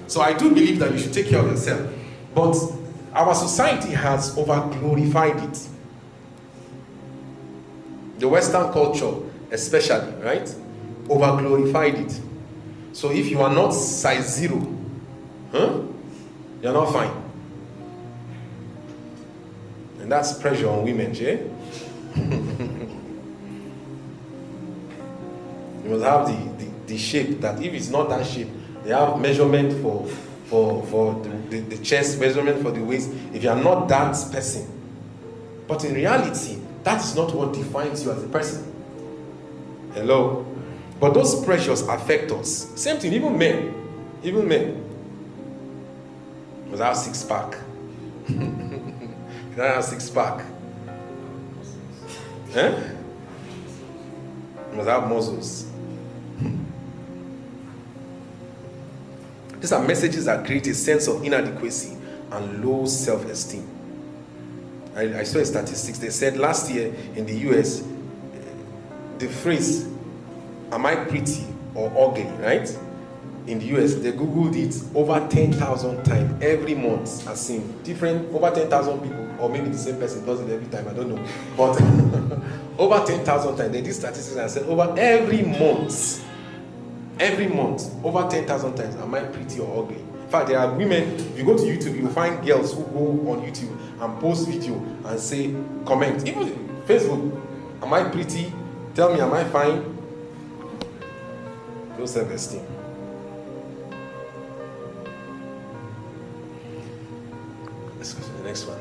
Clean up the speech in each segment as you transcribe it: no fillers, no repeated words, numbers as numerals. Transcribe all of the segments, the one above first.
So I do believe that you should take care of yourself. But our society has over-glorified it. The Western culture especially, right? Over-glorified it. So if you are not size 0, you're not fine. And that's pressure on women, Jay. You must have the shape that if it's not that shape, they have measurement for the chest, measurement for the waist. If you are not that person. But in reality, that is not what defines you as a person. Hello? But those pressures affect us. Same thing, even men. Even men. You must have 6-pack. You don't have 6-pack. Eh? You must have muscles. These are messages that create a sense of inadequacy and low self-esteem. I saw a statistics. They said last year in the US, the phrase, am I pretty or ugly, right? In the US, they Googled it over 10,000 times every month. I've seen different, over 10,000 people, or maybe the same person does it every time, I don't know. But over 10,000 times, they did statistics and said over every month, over 10,000 times, am I pretty or ugly? In fact, there are women, if you go to YouTube, you'll find girls who go on YouTube and post video and say, comment. Even Facebook, am I pretty? Tell me, am I fine? Low self-esteem. Let's go to the next one.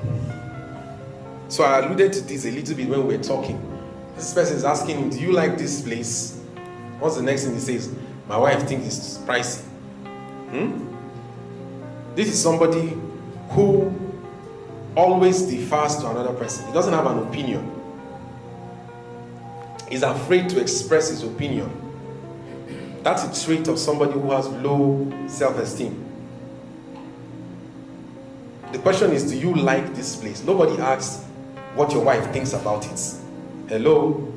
So I alluded to this a little bit when we were talking. This person is asking him, do you like this place? What's the next thing he says? My wife thinks it's pricey. This is somebody who always defers to another person. He doesn't have an opinion. He's afraid to express his opinion. That's a trait of somebody who has low self-esteem. The question is, do you like this place? Nobody asks what your wife thinks about it. Hello?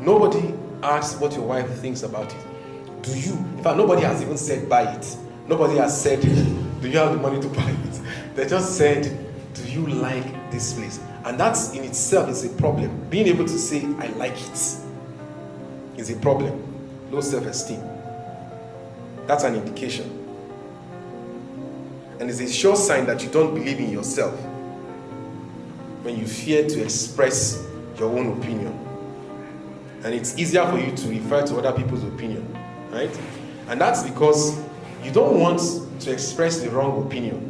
Nobody asks what your wife thinks about it. Do you? In fact, nobody has even said buy it. Nobody has said, do you have the money to buy it? They just said, do you like this place? And that's in itself is a problem. Being able to say, I like it, is a problem. Low self-esteem. That's an indication. And it's a sure sign that you don't believe in yourself when you fear to express your own opinion. And it's easier for you to refer to other people's opinion, right? And that's because you don't want to express the wrong opinion.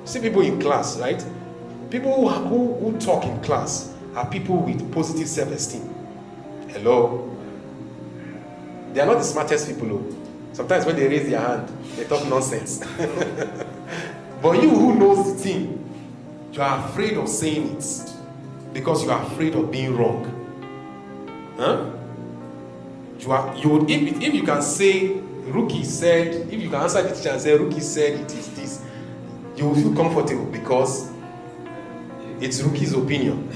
See people in class, right? People who talk in class are people with positive self-esteem. Hello? They are not the smartest people, though. Sometimes when they raise their hand, they talk nonsense. But you who knows the thing, you are afraid of saying it because you are afraid of being wrong. Huh? If you can say, Rookie said, if you can answer the teacher and say, Rookie said it is this, you will feel comfortable because it's Rookie's opinion,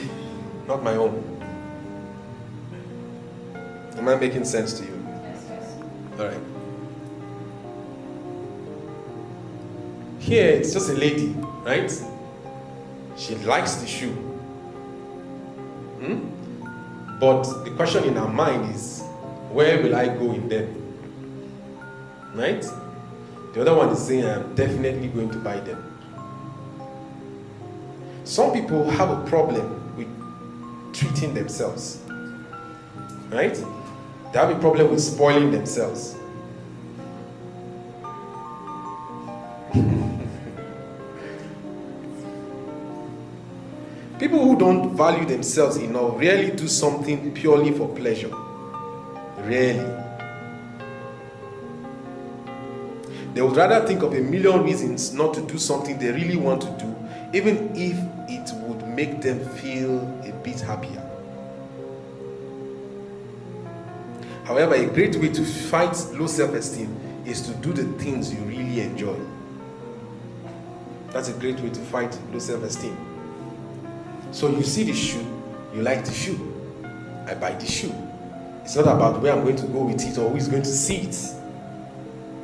not my own. Am I making sense to you? Yes. All right. Here, it's just a lady, right? She likes the shoe. But the question in her mind is, where will I go in them? Right? The other one is saying, I'm definitely going to buy them. Some people have a problem with treating themselves. Right? They have a problem with spoiling themselves. People who don't value themselves enough rarely do something purely for pleasure. Rarely. They would rather think of a million reasons not to do something they really want to do, even if it would make them feel a bit happier. However, a great way to fight low self-esteem is to do the things you really enjoy. That's a great way to fight low self-esteem. So you see the shoe, you like the shoe. I buy the shoe. It's not about where I'm going to go with it or who is going to see it.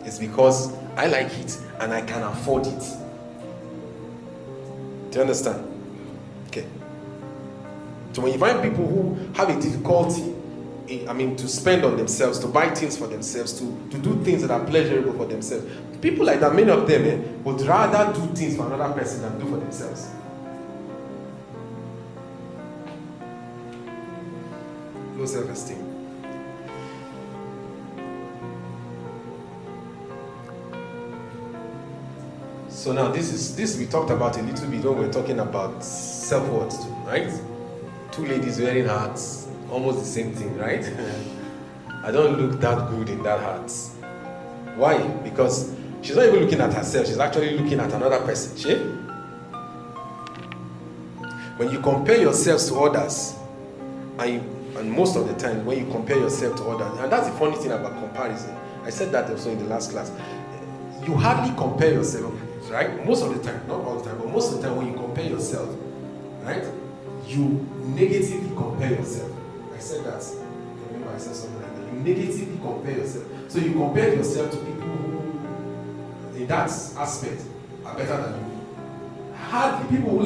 It's because I like it and I can afford it. Do you understand? Okay. So when you find people who have a difficulty, to spend on themselves, to buy things for themselves, to do things that are pleasurable for themselves, people like that, many of them would rather do things for another person than do for themselves. Low self-esteem. So now this we talked about a little bit when we were talking about self-worth too, right? Two ladies wearing hats, almost the same thing, right? I don't look that good in that hat. Why? Because she's not even looking at herself, she's actually looking at another person. See? When you compare yourselves to others, and most of the time when you compare yourself to others, and that's the funny thing about comparison. I said that also in the last class. You hardly compare yourself, right? Most of the time, not all the time, but most of the time when you compare yourself, right? You negatively compare yourself. I said that. I remember I said something like that. You negatively compare yourself. So you compare yourself to people who, in that aspect, are better than you. Hardly people who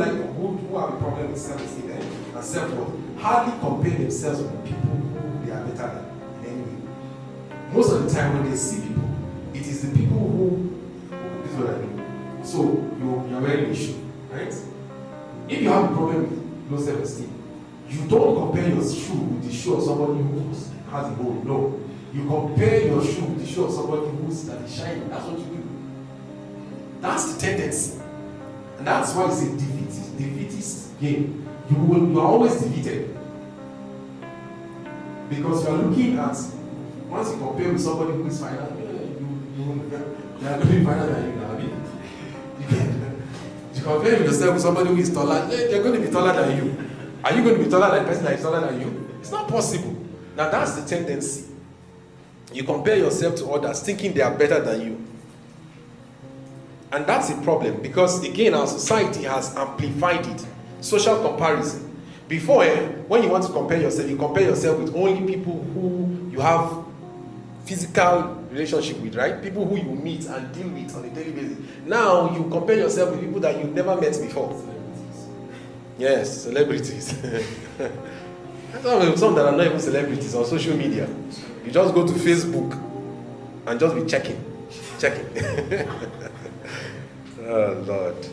have a problem with self-esteem and self-worth hardly compare themselves with people who they are better than in any way. Most of the time when they see people, it is the people who, this is what I mean. So you're wearing a shoe, right? If you have a problem with low self-esteem, you don't compare your shoe with the shoe of somebody who has a hole. No. You compare your shoe with the shoe of somebody that is shining. That's what you do. That's the tendency. And that's why it's a defeatist game. You are always defeated. Because you are looking at, once you compare with somebody who is finer, you are going to be finer than you now. You compare yourself with somebody who is taller, they're going to be taller than you. Are you going to be taller than the person that is taller than you? It's not possible. Now that's the tendency. You compare yourself to others thinking they are better than you. And that's a problem because, again, our society has amplified it. Social comparison. Before, when you want to compare yourself, you compare yourself with only people who you have physical relationship with, right? People who you meet and deal with on a daily basis. Now, you compare yourself with people that you've never met before. Yes, celebrities. Some that are not even celebrities on social media. You just go to Facebook and just be checking. Oh, Lord.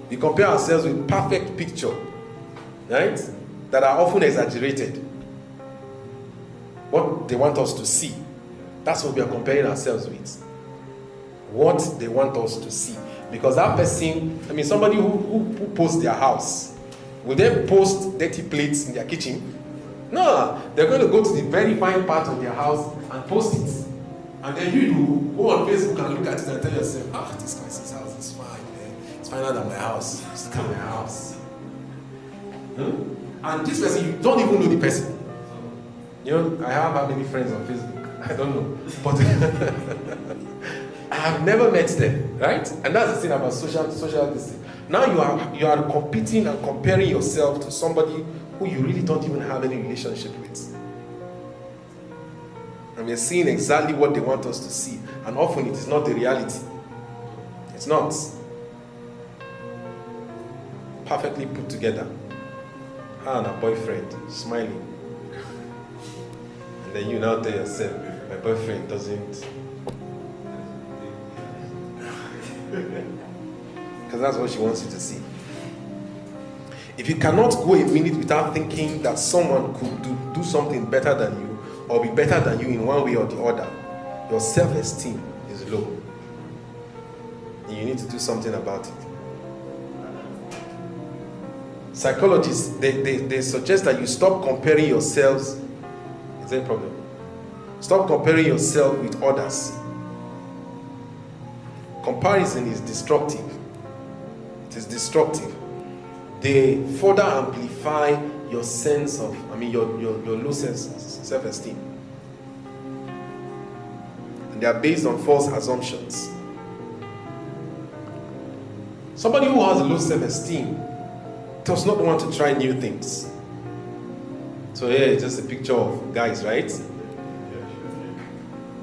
We compare ourselves with perfect picture, right? That are often exaggerated. What they want us to see. That's what we are comparing ourselves with. What they want us to see. Because that person, somebody who posts their house, will they post dirty plates in their kitchen? No, they're going to go to the very fine part of their house and post it. And then you go on Facebook and look at it and tell yourself, this person's house is fine, man. It's finer than my house. It's still my house. And this person, you don't even know the person. I have how many friends on Facebook? I don't know. But I have never met them, right? And that's the thing about social distancing. Now you are competing and comparing yourself to somebody who you really don't even have any relationship with. And we're seeing exactly what they want us to see. And often it is not the reality. It's not. Perfectly put together. Her and her boyfriend smiling. And then you now tell yourself, my boyfriend doesn't. Because that's what she wants you to see. If you cannot go a minute without thinking that someone could do something better than you, or be better than you in one way or the other, your self-esteem is low. And you need to do something about it. Psychologists, they suggest that you stop comparing yourselves. Is there a problem? Stop comparing yourself with others. Comparison is destructive. It is destructive. They further amplify your sense of, your low self-esteem. And they are based on false assumptions. Somebody who has low self-esteem does not want to try new things. So here is just a picture of guys, right?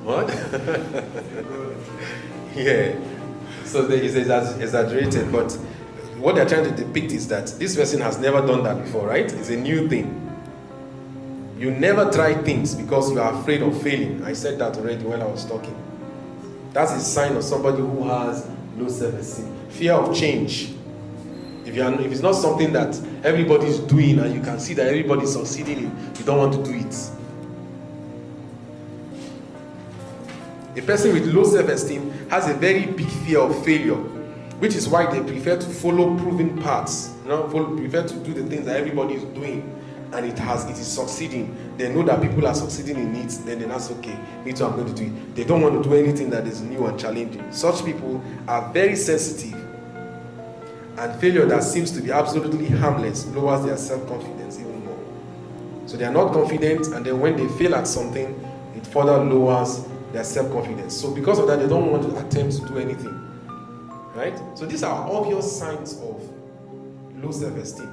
What? Yeah. So it's exaggerated, but what they're trying to depict is that this person has never done that before, right? It's a new thing. You never try things because you are afraid of failing. I said that already when I was talking. That's a sign of somebody who has low self-esteem. Fear of change. If it's not something that everybody's doing and you can see that everybody's succeeding in, you don't want to do it. A person with low self-esteem has a very big fear of failure, which is why they prefer to follow proven paths. Prefer to do the things that everybody is doing, and it is succeeding. They know that people are succeeding in it, then that's okay. Me too, I'm going to do it. They don't want to do anything that is new and challenging. Such people are very sensitive, and failure that seems to be absolutely harmless lowers their self-confidence even more. So they are not confident, and then when they fail at something, it further lowers their self-confidence. So because of that, they don't want to attempt to do anything. Right? So these are obvious signs of low self-esteem.